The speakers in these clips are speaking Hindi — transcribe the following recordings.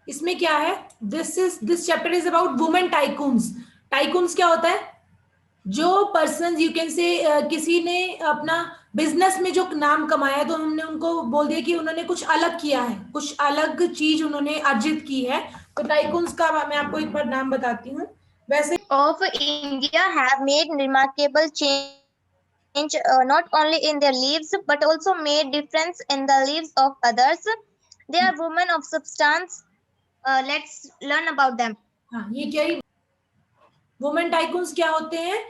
इसमें क्या है, this chapter is about women tycoons. Tycoons क्या होता है? जो पर्सन यू कैन से किसी ने अपना बिजनेस में जो नाम कमाया, तो हमने उनको बोल दिया कि उन्होंने कुछ अलग किया है, कुछ अलग चीज उन्होंने अर्जित की है। तो टाइकून्स का मैं आपको एक बार नाम बताती हूँ। वैसे of India have made remarkable change not only in their lives but also made difference in the lives of others. They are women of substance. Let's learn about them. हाँ, ये क्या ही वुमेन टाइकून्स क्या होते हैं?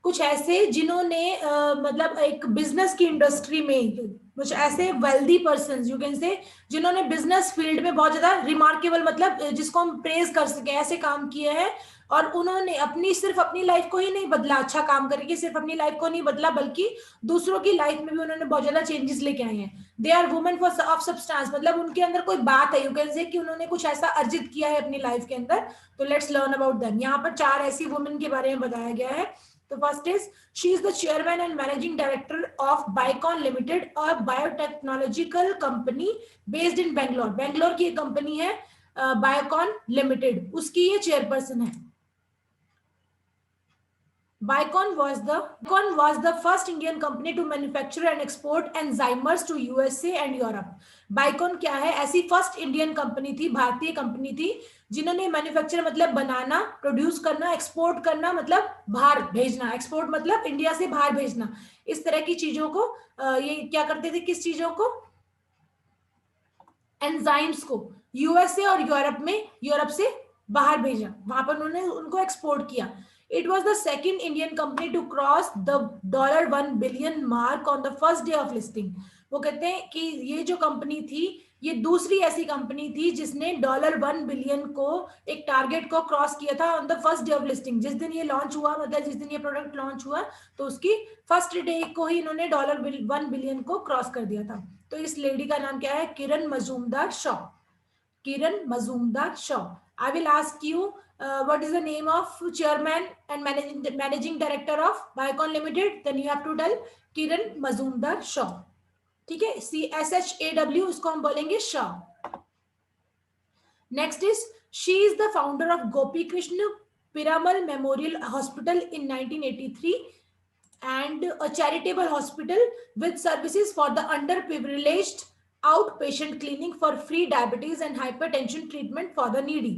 कुछ ऐसे जिन्होंने मतलब एक बिजनेस की इंडस्ट्री में, कुछ ऐसे वेल्दी पर्सन यू कैन से, जिन्होंने बिजनेस फील्ड में बहुत ज्यादा रिमार्केबल, मतलब जिसको हम प्रेज कर सके, ऐसे काम किए हैं। और उन्होंने सिर्फ अपनी लाइफ को ही नहीं बदला, अच्छा काम करके सिर्फ अपनी लाइफ को नहीं बदला, बल्कि दूसरों की लाइफ में भी उन्होंने बहुत ज्यादा चेंजेस लेके आए हैं। They are women for of substance, मतलब उनके अंदर कोई बात है, यू कैन से, कि उन्होंने कुछ ऐसा अर्जित किया है अपनी लाइफ के अंदर। तो लेट्स लर्न अबाउट देम। यहाँ पर 4 ऐसी वुमेन के बारे में बताया गया है। तो first is, she is the chairman and managing director of Biocon limited, a biotechnological company based in Bangalore. Bangalore की एक कंपनी है बायोकॉन लिमिटेड, उसकी ये चेयरपर्सन है। Biocon was the first Indian company to manufacture and export enzymers to USA and Europe. Biocon क्या है? ऐसी फर्स्ट इंडियन कंपनी थी, भारतीय कंपनी थी, जिन्होंने मैन्युफैक्चर मतलब बनाना, प्रोड्यूस करना, एक्सपोर्ट करना मतलब बाहर भेजना, एक्सपोर्ट मतलब इंडिया से बाहर भेजना, इस तरह की चीजों को ये क्या करते थे, किस चीजों को? एंजाइम्स को यूएसए और यूरोप में, यूरोप से बाहर भेजा, वहां पर उन्होंने उनको एक्सपोर्ट किया। It was the second Indian company to cross the $1 billion mark on the first day of listing. वो कहते हैं कि ये जो कंपनी थी, ये दूसरी ऐसी कंपनी थी जिसने $1 बिलियन को, एक टारगेट को क्रॉस किया था on the first day of listing. जिस दिन ये लॉन्च हुआ, मतलब जिस दिन ये प्रोडक्ट लॉन्च हुआ, तो उसकी फर्स्ट डे को ही इन्होंने $1 बिलियन को क्रॉस कर दिया था। तो इस लेडी का नाम क्या है? Kiran Majumdar Shaw. Kiran Majumdar Shaw. I will ask you what is the name of chairman and managing director of Biocon Limited, then you have to tell किरण मजूमदार शॉ। ठीक है, CSHAW इसको हम बोलेंगे Shaw. Next is, she is the founder of Gopi Krishna Piramal memorial hospital in 1983 and a charitable hospital with services for the underprivileged, outpatient clinic for free diabetes and hypertension treatment for the needy।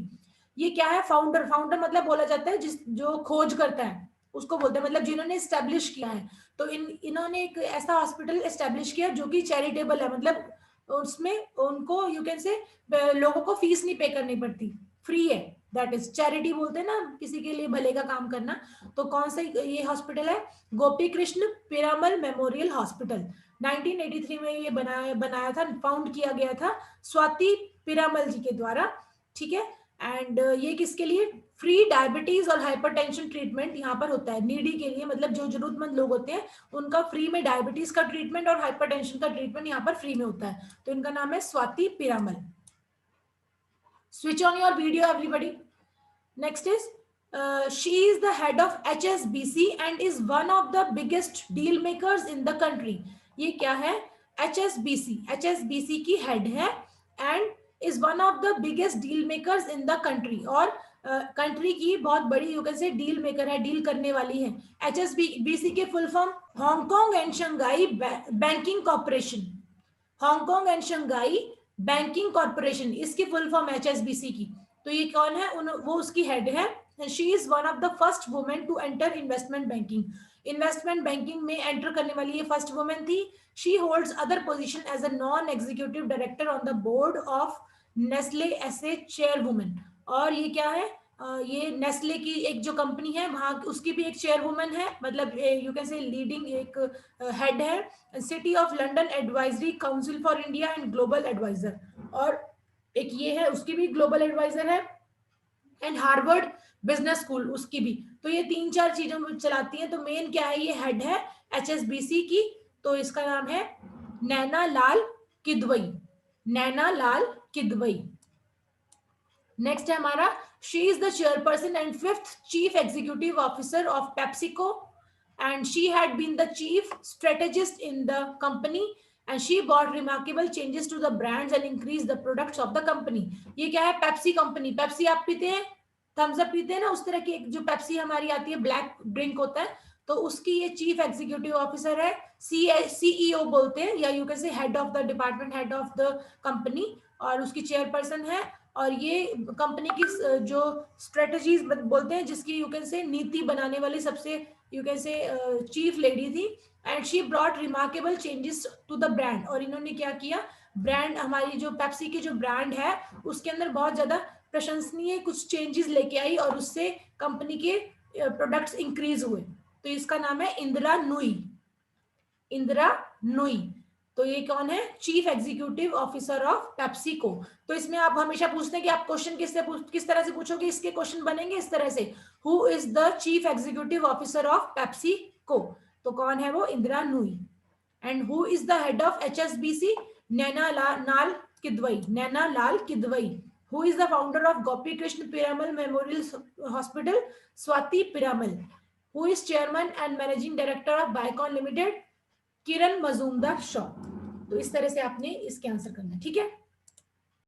ये क्या है? फाउंडर, फाउंडर मतलब बोला जाता है जिस जो खोज करता है, उसको बोलते हैं, मतलब जिन्होंने एस्टेब्लिश किया है। तो इन्होंने एक ऐसा हॉस्पिटल एस्टेब्लिश किया जो कि चैरिटेबल है, मतलब उसमें उनको यू कैन से लोगों को फीस नहीं पे करनी पड़ती, फ्री है। दैट इज चैरिटी बोलते हैं ना, किसी के लिए भले का काम करना। तो कौन सा ये हॉस्पिटल है? गोपी कृष्ण पिरामल मेमोरियल हॉस्पिटल। 1983 में ये बनाया था, फाउंड किया गया था स्वाति पिरामल जी के द्वारा। ठीक है, एंड ये किसके लिए? फ्री डायबिटीज और हाइपरटेंशन ट्रीटमेंट यहाँ पर होता है, नीडी के लिए, मतलब जो जरूरतमंद लोग होते हैं उनका फ्री में डायबिटीज का ट्रीटमेंट और हाइपरटेंशन का ट्रीटमेंट यहाँ पर फ्री में होता है। तो इनका नाम है Swati Piramal. Switch on your video everybody. Next is, she is the head of HSBC and is one of the biggest deal makers in the country। ये क्या है? HSBC की हेड है and is one of the biggest deal makers in the country, और कंट्री की बहुत बड़ी यू कैन से डील मेकर है, डील करने वाली है। HSBC के full form Hong Kong and Shanghai banking corporation. Hong Kong and Shanghai banking corporation, इसकी फुल फॉर्म HSBC की। तो ये कौन है? वो उसकी हेड है। She is one of the first women to enter investment banking. Investment banking में एंटर करने वाली ये फर्स्ट वुमेन थी। She holds other position as a non executive director on the board of Nestle S A chairwoman. और ये क्या है? ये नेस्ले की एक जो कंपनी है, वहां उसकी भी एक चेयरवुमेन है, मतलब यू कैन से लीडिंग एक हेड है। City of London advisory council for India and global adviser, और एक ये है, उसकी भी ग्लोबल एडवाइजर है। एंड हार्वर्ड बिजनेस स्कूल, उसकी भी। तो ये 3-4 चीजों को चलाती है। तो मेन क्या है? ये हेड है HSBC की। तो इसका नाम है नैना लाल किदवई। नैना लाल किदवई। नेक्स्ट है हमारा, she is the chairperson and 5th chief executive officer of PepsiCo, and she had been the chief strategist in the company and she brought remarkable changes to the brands and increased the products of the company. ये क्या है? Pepsi company. पेप्सी आप पीते हैं, थम्स अप पीते हैं ना, उस तरह की एक जो पेप्सी हमारी आती है, ब्लैक ड्रिंक होता है, तो उसकी ये चीफ एग्जीक्यूटिव ऑफिसर है, सीईओ बोलते हैं, या यू कैन से head of the department, head of the company, और उसकी चेयरपर्सन है. और ये कंपनी की जो स्ट्रेटजीज बोलते हैं, जिसकी यू कैन से नीति बनाने वाली सबसे you can say chief lady थी. And she brought remarkable changes to the brand. और इन्होंने क्या किया, ब्रांड, हमारी जो पेप्सी की जो ब्रांड है उसके अंदर बहुत ज्यादा प्रशंसनीय कुछ चेंजेस लेके आई, और उससे कंपनी के प्रोडक्ट्स इंक्रीज हुए. तो इसका नाम है इंदिरा नुई. इंदिरा नुई. तो ये कौन है? Chief executive officer of PepsiCo. तो इसमें आप हमेशा पूछते हैं कि आप क्वेश्चन किस तरह से पूछोगे, इसके क्वेश्चन बनेंगे इस तरह से, who is the chief executive officer of PepsiCo. तो कौन है वो? Indira Nooyi. And who is the head of HSBC? Naina Lal Kidwai. Naina Lal Kidwai. Who is the founder of Gopi Krishna Piramal memorial hospital? Swati Piramal. Who is chairman and managing director of Biocon limited? Kiran Majumdar Shaw. तो इस तरह से आपने इसके आंसर करना है. ठीक है.